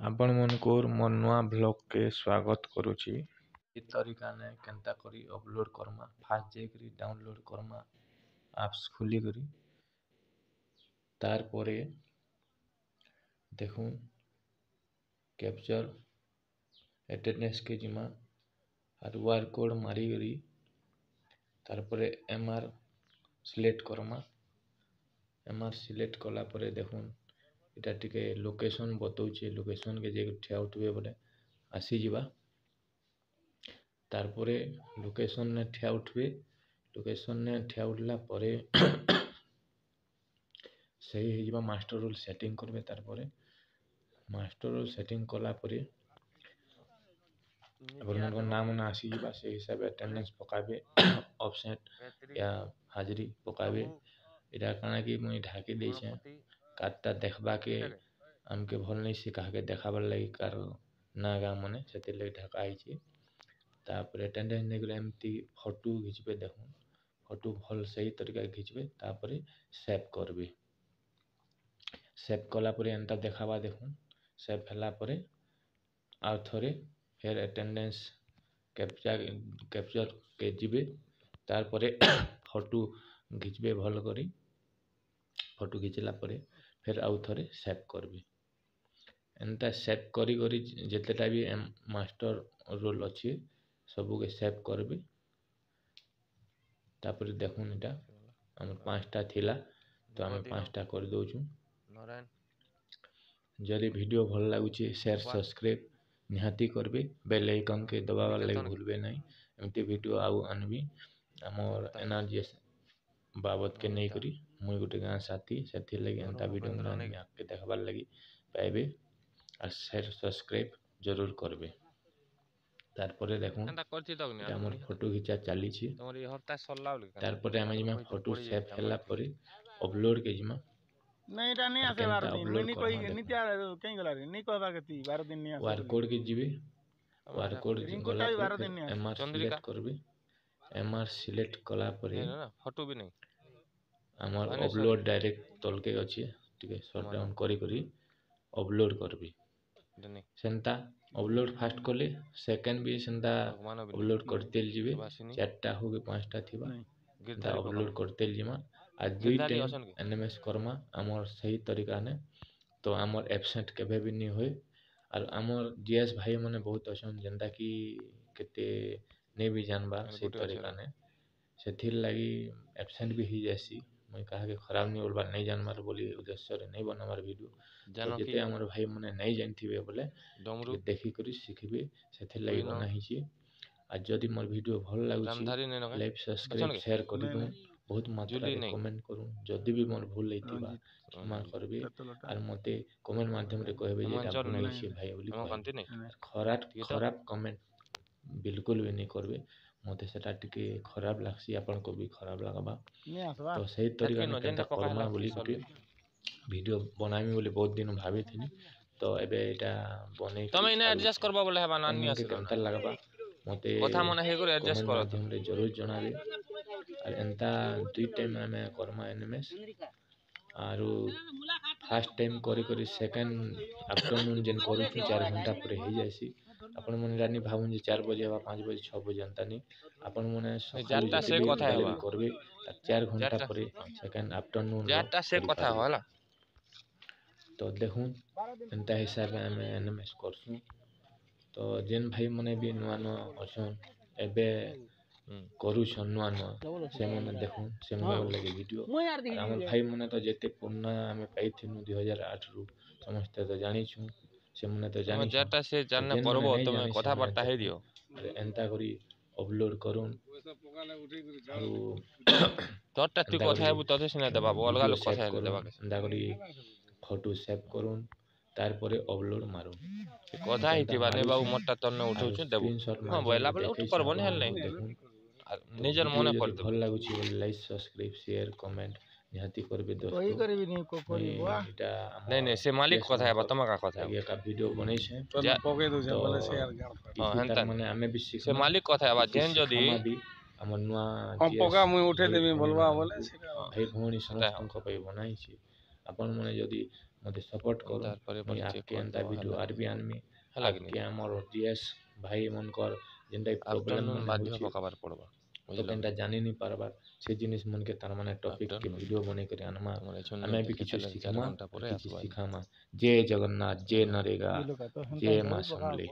आपण मनକୁ मोर नुआ ब्लॉग के स्वागत करुछि। ई तरीका ने केनता करी अपलोड करमा फास्ट जेकरी डाउनलोड करमा एप्स खुली करी तार परे देखूं कैप्चर अटेंडेंस के जिमा और वार कोड मारी करी तार परे MR select Karma. MR select कला परे देखूं इटा टिके लोकेशन बताऊे लोकेशन के जे ठिया उठबे बोले आसी जिबा तार परे लोकेशन ने ठिया उठबे। लोकेशन ने ठिया उठला परे सही हो जिबा मास्टर रोल सेटिंग करबे। तार परे मास्टर रोल सेटिंग कला परे अपन मन नाम ना आसी जिबा से हिसाब अटेंडेंस पकाबे ऑफसेट या हाजिरी पकाबे। इटा काना कि मुई ढाकी देछे काटा देखबा के आमके भल नहीं से कहा के देखाबार लगी कार ना गा मने से लगी ढाका आईचे। तापर अटेंडेंस नहीं गले एमती फोटो घिचबे। देखूं फोटो भल सही तरीका घिचबे तापर सेव करबे। सेव कला परे एंता देखाबा देखूं सेव होला परे आउ थरे फिर अटेंडेंस कैप्चर के जिबे तार परे फोटो घिचबे भल करी। फोटो घिचला परे फिर आउ थरे सेव करबे। एंता सेव करी करी जितेटा भी मास्टर रोल अच्छी सबू के सेव करबे। तापर देखूं इटा आम 5टा थिला तो आम 5टा कर दोछु। जदि वीडियो भल लागुचे शेयर सब्सक्राइब निहाती करबे बेल आइकन के दबावा लगे भूलबे नहीं। एमती वीडियो आउ आनबी हमर एनआरजीएस बाबत के नहीं करी मुई गोटे गाँ साथी से लगी एंता वीडियो बना के देखबार लगी पाइबे और शेयर सब्सक्राइब जरूर करबे। तारपरे देखूं इटा मोर फोटो घिचा चली छी। तारपरे आमे जिमा फोटो सेव होला परे अपलोड के जिमा नहीं एटा नहीं आसे 12 दिन मिनी कोई नित्या कहीं गला रे नहीं कहबा के 12 दिन नहीं आसे। वार कोड के जिबे वार कोड गला 12 दिन नहीं एमआर सिलेक्ट करबे। एमआर सिलेक्ट कला परे फोटो भी नहीं हमर अपलोड डायरेक्ट तल के अछि ठीक है शट डाउन करी करी अपलोड करबे। सेंता अपलोड फास्ट कले सेकंड भी सेंता अपलोड करते जिबे 4टा हो के 5टा थिबा ता अपलोड करते जिमा आ 2 टाइम एनएमएस करमा हमर सही तरीका ने तो हमर एब्सेंट केबे भी नहीं होय। और हमर जीएस भाई माने बहुत असन जेंता कि केते नहीं भी जानबा सही तरीका ने सेथिर लगी एब्सेंट भी ही जैसी मैं कहा के खराब नहीं बोलबा नहीं जानबार बोली उद्देश्य रे नहीं बनाबार वीडियो तो जेते हमर भाई माने नहीं जानथिबे बोले देखि करी सिखबे सेथिर लगी बना हिची। आ जदि मोर वीडियो भल लागुची लाइक सब्सक्राइब शेयर करि दो बहुत मात्रा रे कमेंट करू। जदि भी मोर भूल लैतिबा क्षमा करबे और मते कमेंट माध्यम रे कहबे जे एटा भूल छी भाई बोली खराब कमेंट बिल्कुल भी नहीं करबे मते सेटा टिके खराब लागसी आपन को भी खराब लागबा तो सही तरीका ने केनता करमा बोली गुटे वीडियो बनामी बोली बहुत दिन भाबी थिनी तो एबे एटा बने तमे इने एडजस्ट करबा बोले हेबा नानी आसे केनता लागबा मते कथा मने हे करे एडजस्ट करो माध्यम रे जरूर जणाबे। और एंता 2 टाइम हमें करमा एनएमएस आरो फर्स्ट टाइम करी करी सेकंड आफ्टरनून जेन करू 4 घंटा पूरे हो जायसी। अपन मन रानी भाबुन जे 4 बजे बा 5 बजे 6 बजे अंता नहीं अपन मने 4टा से कथा हेबा करबे 4 घंटा पूरे सेकंड आफ्टरनून 4टा से कथा होला तो देखूं एंता हिसाब में एनएमएस करसु। तो जेन भाई मने भी नुआ नुआ अछन एबे करूछन नुआ नुआ से मने देखूं से मोबाइल लगे वीडियो हमर भाई मने तो जेते पुन्ना हमें पाइथिनु 2008 रु समस्त तो जानि छु से मने तो जानि 4टा से जानने परबो तमे कथा बर्ता हे दियो एंता करी अपलोड करूं आरो 4टा तू कथा हेबु तथे सिना देबा अलगा लोग कथा हे देबा एंता करी फोटो सेव करूं तार परे अपलोड मारू कथा हितिबा ने बाबू मोटा तन्ने उठौछु देबो हां बोला बोले उठ करबो ने हल नहीं निजर मने कर दे भल लागुची बोले लाइक सब्सक्राइब शेयर कमेंट निहाती करबे दोस्त कोई करबी नहीं को कोई एटा नहीं नहीं से मालिक कथा है तमा का कथा है एका वीडियो बनै छै तो पके दो छै बोले शेयर हां हनता माने हमें भी सीख से मालिक कथा है जेन जदी हमर नुआ हम पका मुई उठे देबी बोलबा बोले भाई भौणी समस्त को पई बनाई छी अपन मने जदी मते सपोर्ट करो मुई आपके एंता वीडियो आर भी आनमी आपके हमर जीएस भाई मनकर जेनटा प्रॉब्लम मन होची तो केनता जानि नहीं पारबार से जिनिस मन के तार माने टॉपिक के वीडियो बने कर आनमा हमें भी किछु सिखामा किछु सिखामा जय जगन्नाथ जय नरेगा जय मां समले।